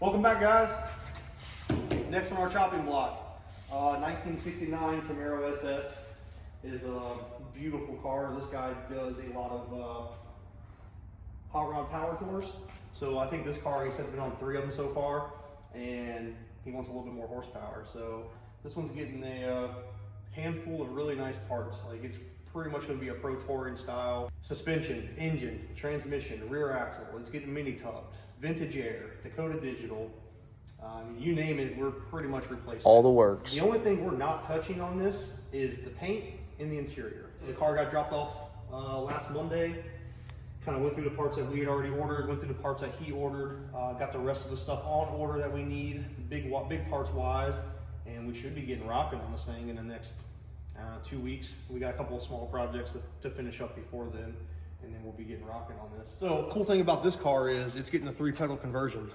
Welcome back, guys. Next on our chopping block, 1969 Camaro SS is a beautiful car. This guy does a lot of hot rod power tours. So I think this car, he said, been on 3 of them so far, and he wants a little bit more horsepower. So this one's getting a handful of really nice parts. Like, it's pretty much going to be a pro touring style suspension, engine, transmission, rear axle. It's getting mini tubbed, vintage air, Dakota digital. You name it, we're pretty much replacing all the works. The only thing we're not touching on this is the paint and the interior. The car got dropped off last Monday. Kind of went through the parts that we had already ordered, went through the parts that he ordered, got the rest of the stuff on order that we need, big parts wise, and we should be getting rocking on this thing in the next 2 weeks. We got a couple of small projects to finish up before then, and then we'll be getting rocking on this. So cool thing about this car is it's getting a 3-pedal conversion.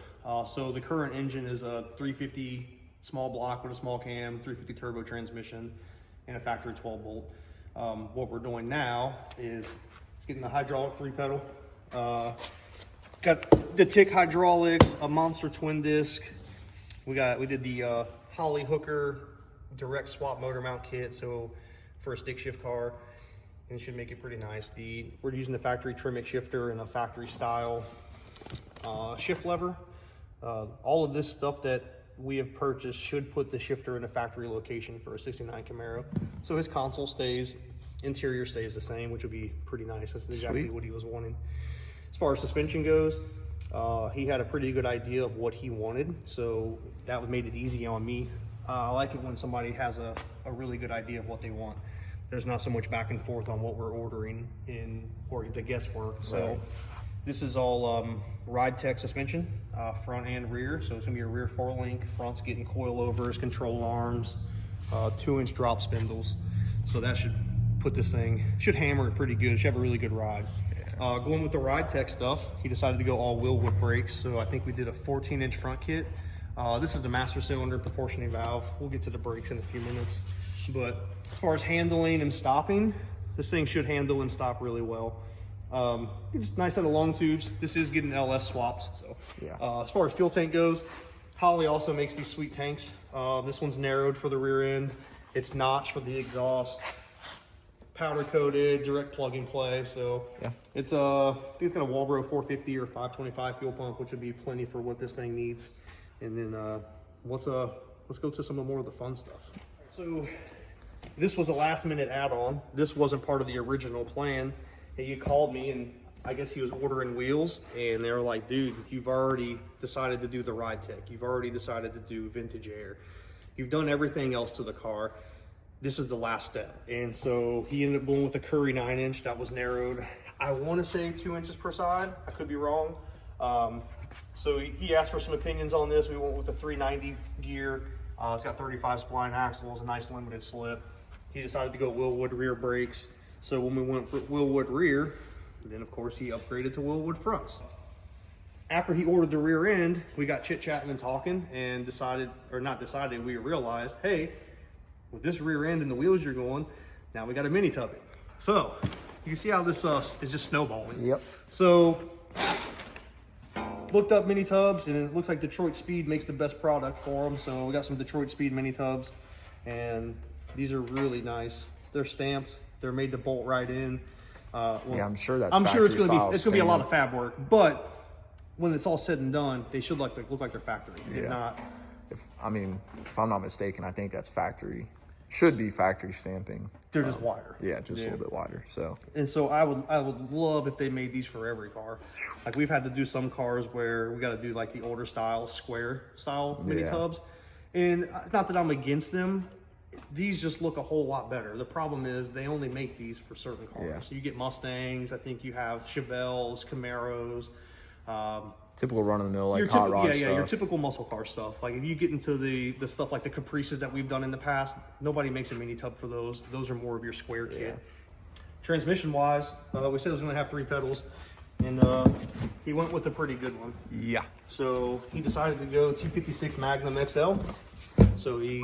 So the current engine is a 350 small block with a small cam, 350 turbo transmission, and a factory 12 bolt. What we're doing now is it's getting the hydraulic 3-pedal. Got the Tick hydraulics, a monster twin disc. We did the Holly Hooker direct swap motor mount kit, so for a stick shift car, and it should make it pretty nice. We're using the factory Tremec shifter and a factory style shift lever. All of this stuff that we have purchased should put the shifter in a factory location for a 69 Camaro. So his console stays, interior stays the same, which would be pretty nice. That's exactly Sweet. What he was wanting. As far as suspension goes, he had a pretty good idea of what he wanted, so that made it easy on me. I like it when somebody has a really good idea of what they want. There's not so much back and forth on what we're ordering or the guesswork. So right. This is all Ride Tech suspension, front and rear. So it's gonna be a rear 4-link, front's getting coilovers, control arms, 2-inch drop spindles. So that should put this thing, should hammer it pretty good. It should have a really good ride. Going with the Ride Tech stuff, he decided to go all Willwood brakes. So I think we did a 14-inch front kit. This is the master cylinder proportioning valve. We'll get to the brakes in a few minutes. But as far as handling and stopping, this thing should handle and stop really well. It's a nice set of long tubes. This is getting LS swapped. So yeah. As far as fuel tank goes, Holly also makes these sweet tanks. This one's narrowed for the rear end. It's notched for the exhaust. Powder coated, direct plug and play. So yeah, it's I think it's got a Walbro 450 or 525 fuel pump, which would be plenty for what this thing needs. And then let's go to some more of the fun stuff. So this was a last minute add-on. This wasn't part of the original plan. And he called me, and I guess he was ordering wheels, and they were like, dude, you've already decided to do the Ride Tech. You've already decided to do vintage air. You've done everything else to the car. This is the last step. And so he ended up going with a Curry 9-inch that was narrowed. I want to say 2 inches per side. I could be wrong. So he asked for some opinions on this. We went with a 390 gear. It's got 35 spline axles, a nice limited slip. He decided to go Willwood rear brakes. So when we went with Willwood rear, then of course he upgraded to Willwood fronts. After he ordered the rear end, we got chit-chatting and talking and we realized, hey, with this rear end and the wheels you're going, now we got a mini tub. So you can see how this is just snowballing. Yep. So looked up mini tubs, and it looks like Detroit Speed makes the best product for them. So we got some Detroit Speed mini tubs, and these are really nice. They're stamped. They're made to bolt right in. Well, yeah, I'm sure that's. I'm sure it's gonna be a lot standard. of fab work, but when it's all said and done, they should look like they're factory. Yeah. If I'm not mistaken, I think that's factory. Should be factory stamping. They're just wider. Yeah, just a little bit wider. So. And so I would love if they made these for every car. Like, we've had to do some cars where we got to do like the older style, square style mini tubs. And not that I'm against them. These just look a whole lot better. The problem is they only make these for certain cars. Yeah. So you get Mustangs. I think you have Chevelles, Camaros. Typical run-of-the-mill, like hot rod stuff. Yeah, your typical muscle car stuff. Like, if you get into the stuff like the Caprices that we've done in the past, nobody makes a mini tub for those. Those are more of your square kit. Yeah. Transmission-wise, we said it was going to have 3 pedals, and he went with a pretty good one. Yeah. So he decided to go T56 Magnum XL. So he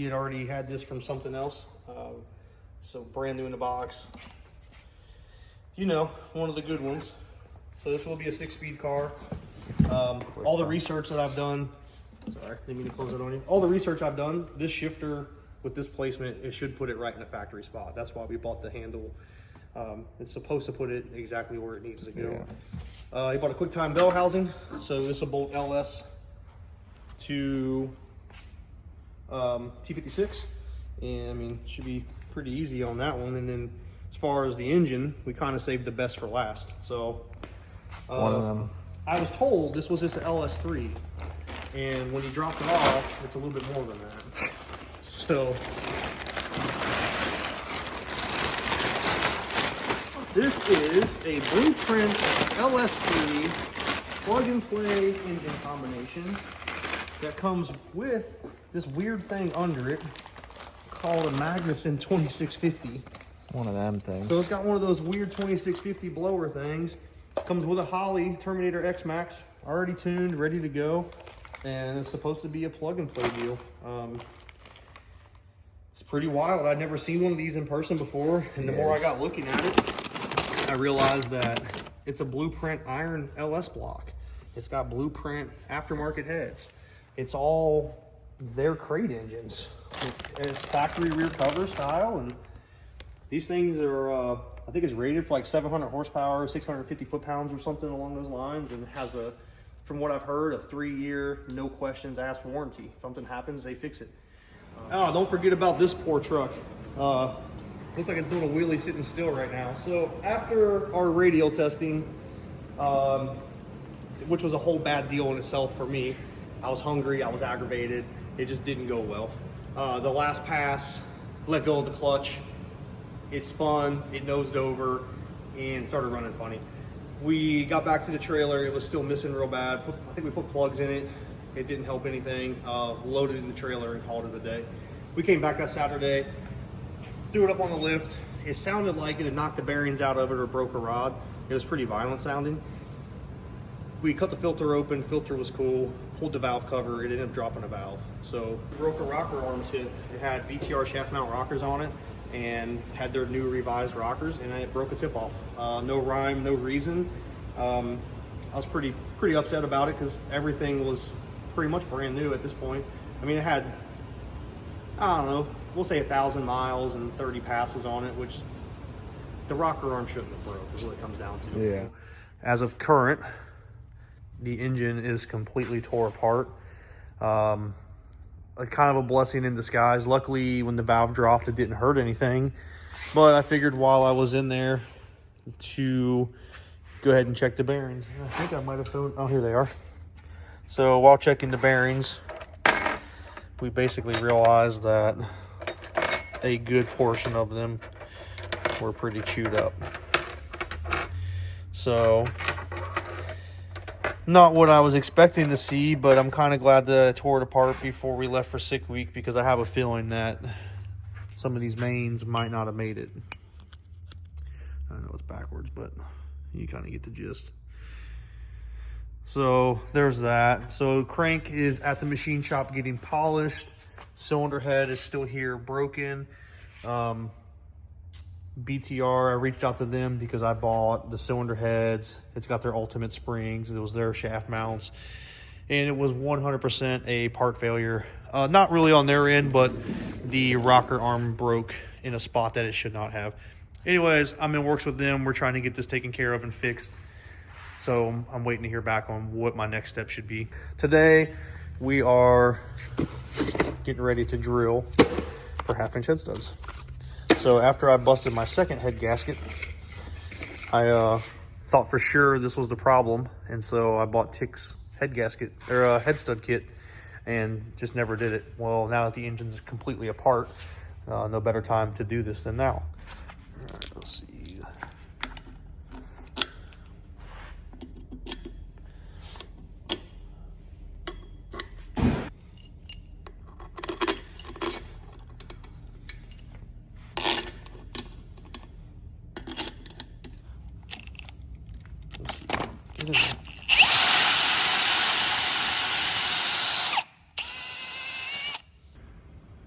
had already had this from something else. So brand new in the box. You know, one of the good ones. So this will be a 6-speed car. All the research that I've done, sorry, didn't mean to close it on you. All the research I've done, this shifter with this placement, it should put it right in the factory spot. That's why we bought the handle. It's supposed to put it exactly where it needs to go. I bought a QuickTime bell housing, so this will bolt LS to T56, and I mean, should be pretty easy on that one. And then as far as the engine, we kind of saved the best for last. So One of them. I was told this was just an LS3, and when you drop it off, it's a little bit more than that. So this is a Blueprint LS3 plug-and-play engine combination that comes with this weird thing under it called a Magnuson 2650. One of them things. So it's got one of those weird 2650 blower things. Comes with a Holley Terminator X Max, already tuned, ready to go, and it's supposed to be a plug-and-play deal. It's pretty wild. I'd never seen one of these in person before, and the more I got looking at it, I realized that it's a Blueprint iron LS block. It's got Blueprint aftermarket heads. It's all their crate engines. It's factory rear cover style, and these things are, I think it's rated for like 700 horsepower, 650 foot-pounds or something along those lines, and has a, from what I've heard, a 3-year, no questions asked warranty. If something happens, they fix it. Oh, don't forget about this poor truck. Looks like it's doing a wheelie sitting still right now. So after our radial testing, which was a whole bad deal in itself for me, I was hungry, I was aggravated. It just didn't go well. The last pass, let go of the clutch. It spun, it nosed over, and started running funny. We got back to the trailer, it was still missing real bad. I think we put plugs in it. It didn't help anything. Loaded it in the trailer and called it a day. We came back that Saturday, threw it up on the lift. It sounded like it had knocked the bearings out of it or broke a rod. It was pretty violent sounding. We cut the filter open, filter was cool, pulled the valve cover, it ended up dropping a valve. So broke a rocker arm tip. It had BTR shaft mount rockers on it and had their new revised rockers, and it broke a tip off. No rhyme, no reason. I was pretty upset about it because everything was pretty much brand new at this point. I mean, it had, I don't know, we'll say 1,000 miles and 30 passes on it, which the rocker arm shouldn't have broke, is what it comes down to. Yeah. As of current, the engine is completely tore apart. A kind of a blessing in disguise. Luckily, when the valve dropped, it didn't hurt anything. But I figured while I was in there to go ahead and check the bearings. I think I might have thrown, oh, here they are. So while checking the bearings, we basically realized that a good portion of them were pretty chewed up. So not what I was expecting to see, but I'm kind of glad that I tore it apart before we left for sick week, because I have a feeling that some of these mains might not have made it. I know it's backwards, but you kind of get the gist. So there's that. So crank is at the machine shop getting polished. Cylinder head is still here, broken. BTR, I reached out to them because I bought the cylinder heads. It's got their ultimate springs. It was their shaft mounts, and it was 100% a part failure. Not really on their end, but the rocker arm broke in a spot that it should not have. Anyways, I'm in works with them. We're trying to get this taken care of and fixed. So I'm waiting to hear back on what my next step should be. Today, we are getting ready to drill for 1/2-inch head studs. So after I busted my second head gasket, I thought for sure this was the problem, and so I bought Tick's head gasket or head stud kit, and just never did it. Well, now that the engine's completely apart, no better time to do this than now. All right, let's see.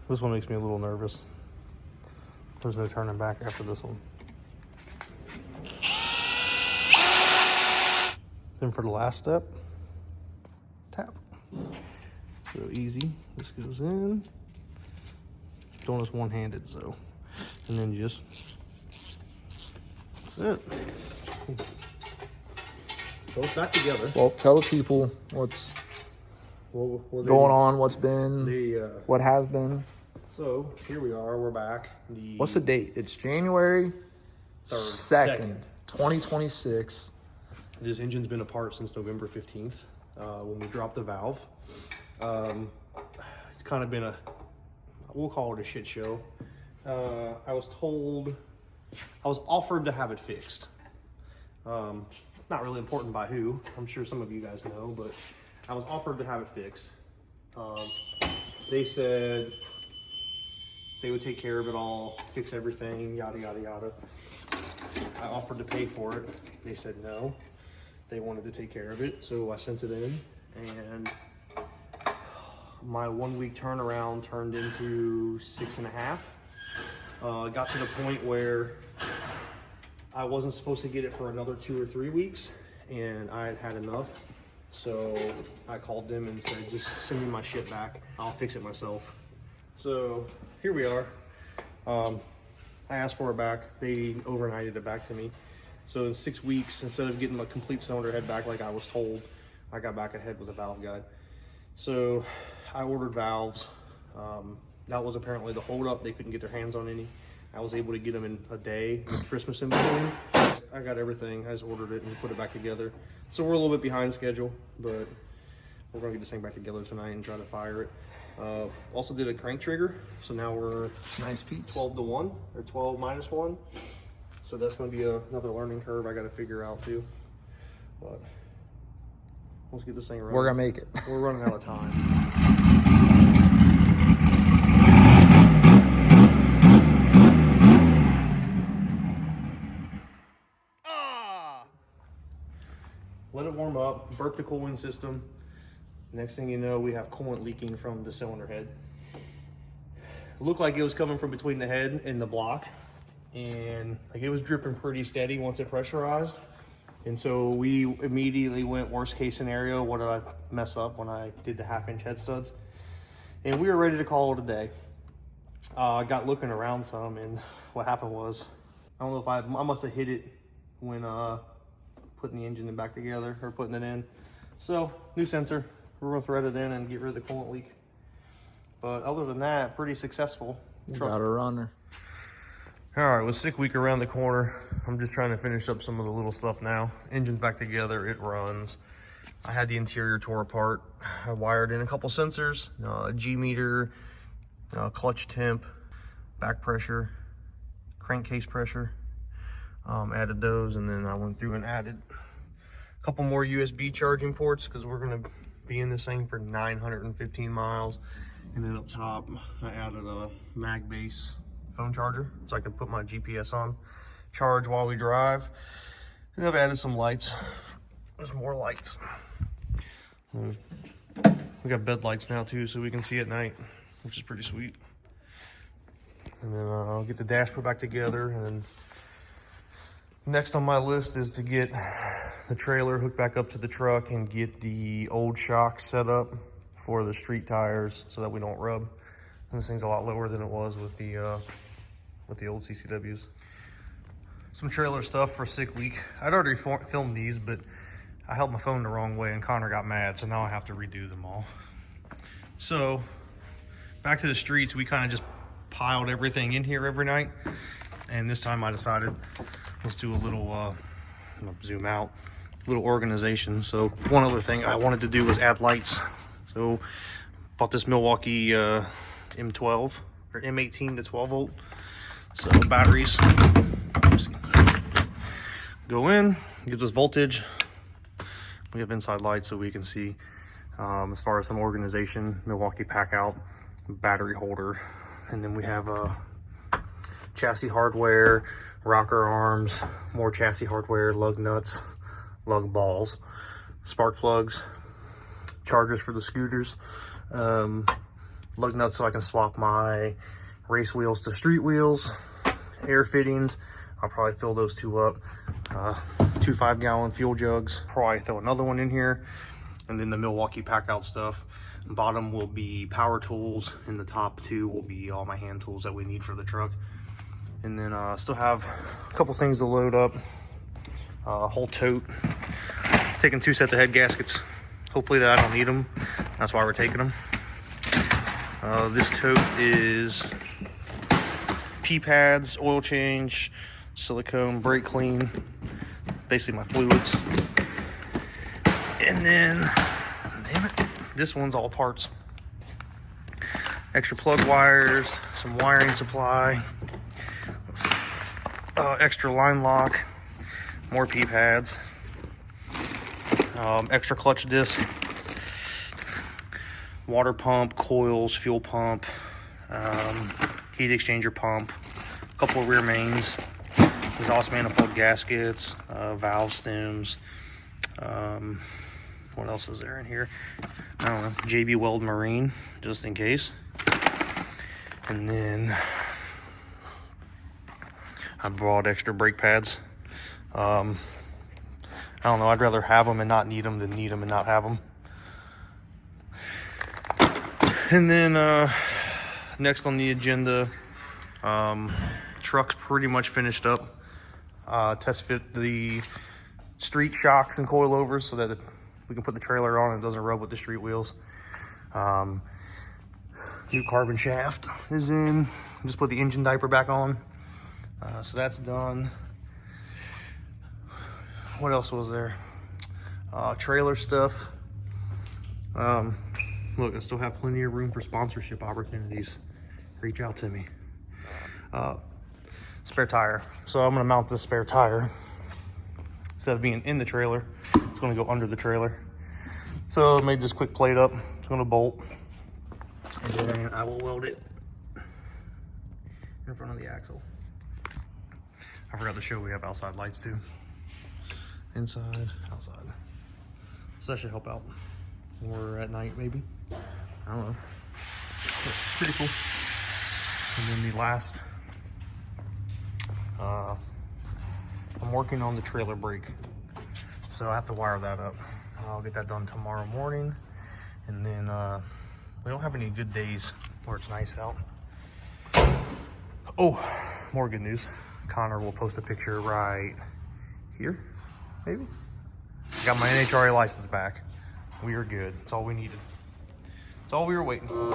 This one makes me a little nervous. There's no turning back after this one. Then for the last step, tap. So easy. This goes in. Doing this one-handed, so. And then just, that's it. So it's back together. Well, tell the people what's What going on, what's been, what has been. So here we are, we're back. What's the date? It's January 2nd, 2026. This engine's been apart since November 15th, when we dropped the valve. It's kind of been we'll call it a shit show. I was offered to have it fixed. Not really important by who. I'm sure some of you guys know, but I was offered to have it fixed. They said they would take care of it all, fix everything, yada, yada, yada. I offered to pay for it. They said no. They wanted to take care of it, so I sent it in, and my 1 week turnaround turned into 6.5. Got to the point where I wasn't supposed to get it for another 2 or 3 weeks, and I had had enough. So I called them and said, just send me my shit back. I'll fix it myself. So here we are. I asked for it back. They overnighted it back to me. So in 6 weeks, instead of getting a complete cylinder head back like I was told, I got back ahead with a valve guide. So I ordered valves. That was apparently the holdup. They couldn't get their hands on any. I was able to get them in a day with Christmas in between. I got everything. I just ordered it and put it back together. So we're a little bit behind schedule, but we're gonna get this thing back together tonight and try to fire it. Also did a crank trigger. So now we're Nice piece. 12 to 1 or 12 minus 1. So that's gonna be another learning curve I gotta figure out too. But let's get this thing running. We're gonna make it. We're running out of time. Let it warm up, burp the cooling system. Next thing you know, we have coolant leaking from the cylinder head. It looked like it was coming from between the head and the block, and like it was dripping pretty steady once it pressurized. And so we immediately went worst case scenario. What did I mess up when I did the 1/2 inch head studs? And we were ready to call it a day. I got looking around some, and what happened was, I don't know if I must have hit it when putting the engine back together or putting it in. So new sensor, we're gonna thread it in and get rid of the coolant leak. But other than that, pretty successful. Got a runner. All right, with 6 week around the corner, I'm just trying to finish up some of the little stuff now. Engine's back together, it runs. I had the interior tore apart. I wired in a couple sensors, G meter, clutch temp, back pressure, crankcase pressure. Added those, and then I went through and added a couple more USB charging ports because we're gonna be in this thing for 915 miles. And then up top, I added a mag base phone charger so I can put my GPS on, charge while we drive. And I've added some lights. There's more lights. We got bed lights now too, so we can see at night, which is pretty sweet. And then I'll get the dash put back together, and then next on my list is to get the trailer hooked back up to the truck and get the old shocks set up for the street tires so that we don't rub. And this thing's a lot lower than it was with the old CCWs. Some trailer stuff for 6 week. I'd already filmed these, but I held my phone the wrong way and Connor got mad, so now I have to redo them all. So back to the streets, we kind of just piled everything in here every night. And this time I decided, let's do a little, I'm gonna zoom out, little organization. So one other thing I wanted to do was add lights. So bought this Milwaukee M12 or M18 to 12 volt. So batteries go in, gives us voltage. We have inside lights so we can see. As far as some organization, Milwaukee pack out, battery holder, and then we have chassis hardware, rocker arms, more chassis hardware, lug nuts, lug balls, spark plugs, chargers for the scooters, lug nuts so I can swap my race wheels to street wheels, air fittings. I'll probably fill those two up. 2 5-gallon fuel jugs. Probably throw another one in here. and then the Milwaukee pack out stuff. Bottom will be power tools, and the top two will be all my hand tools that we need for the truck. And then still have a couple things to load up. A whole tote. Taking 2 sets of head gaskets. Hopefully that I don't need them. That's why we're taking them. This tote is P-pads, oil change, silicone, brake clean, basically my fluids. And then, damn it, this one's all parts. Extra plug wires, some wiring supply, extra line lock, more P-pads, extra clutch disc, water pump, coils, fuel pump, heat exchanger pump, a couple of rear mains, exhaust manifold gaskets, valve stems. What else is there in here? I don't know. JB Weld Marine, just in case. And then I brought extra brake pads. I don't know. I'd rather have them and not need them than need them and not have them. And then next on the agenda, truck's pretty much finished up. Test fit the street shocks and coilovers so that we can put the trailer on and it doesn't rub with the street wheels. New carbon shaft is in. Just put the engine diaper back on. So that's done. What else was there? Trailer stuff. Look, I still have plenty of room for sponsorship opportunities. Reach out to me. Spare tire. So I'm gonna mount this spare tire. Instead of being in the trailer, it's gonna go under the trailer. So I made this quick plate up. It's gonna bolt. And then I will weld it in front of the axle. I forgot to show we have outside lights too. Inside, outside. So that should help out when we're at night, maybe. I don't know. It's pretty cool. And then the last, I'm working on the trailer brake. So I have to wire that up. I'll get that done tomorrow morning. And then we don't have any good days where it's nice out. Oh, more good news. Connor will post a picture right here, maybe. Got my NHRA license back. We are good. That's all we needed. That's all we were waiting for.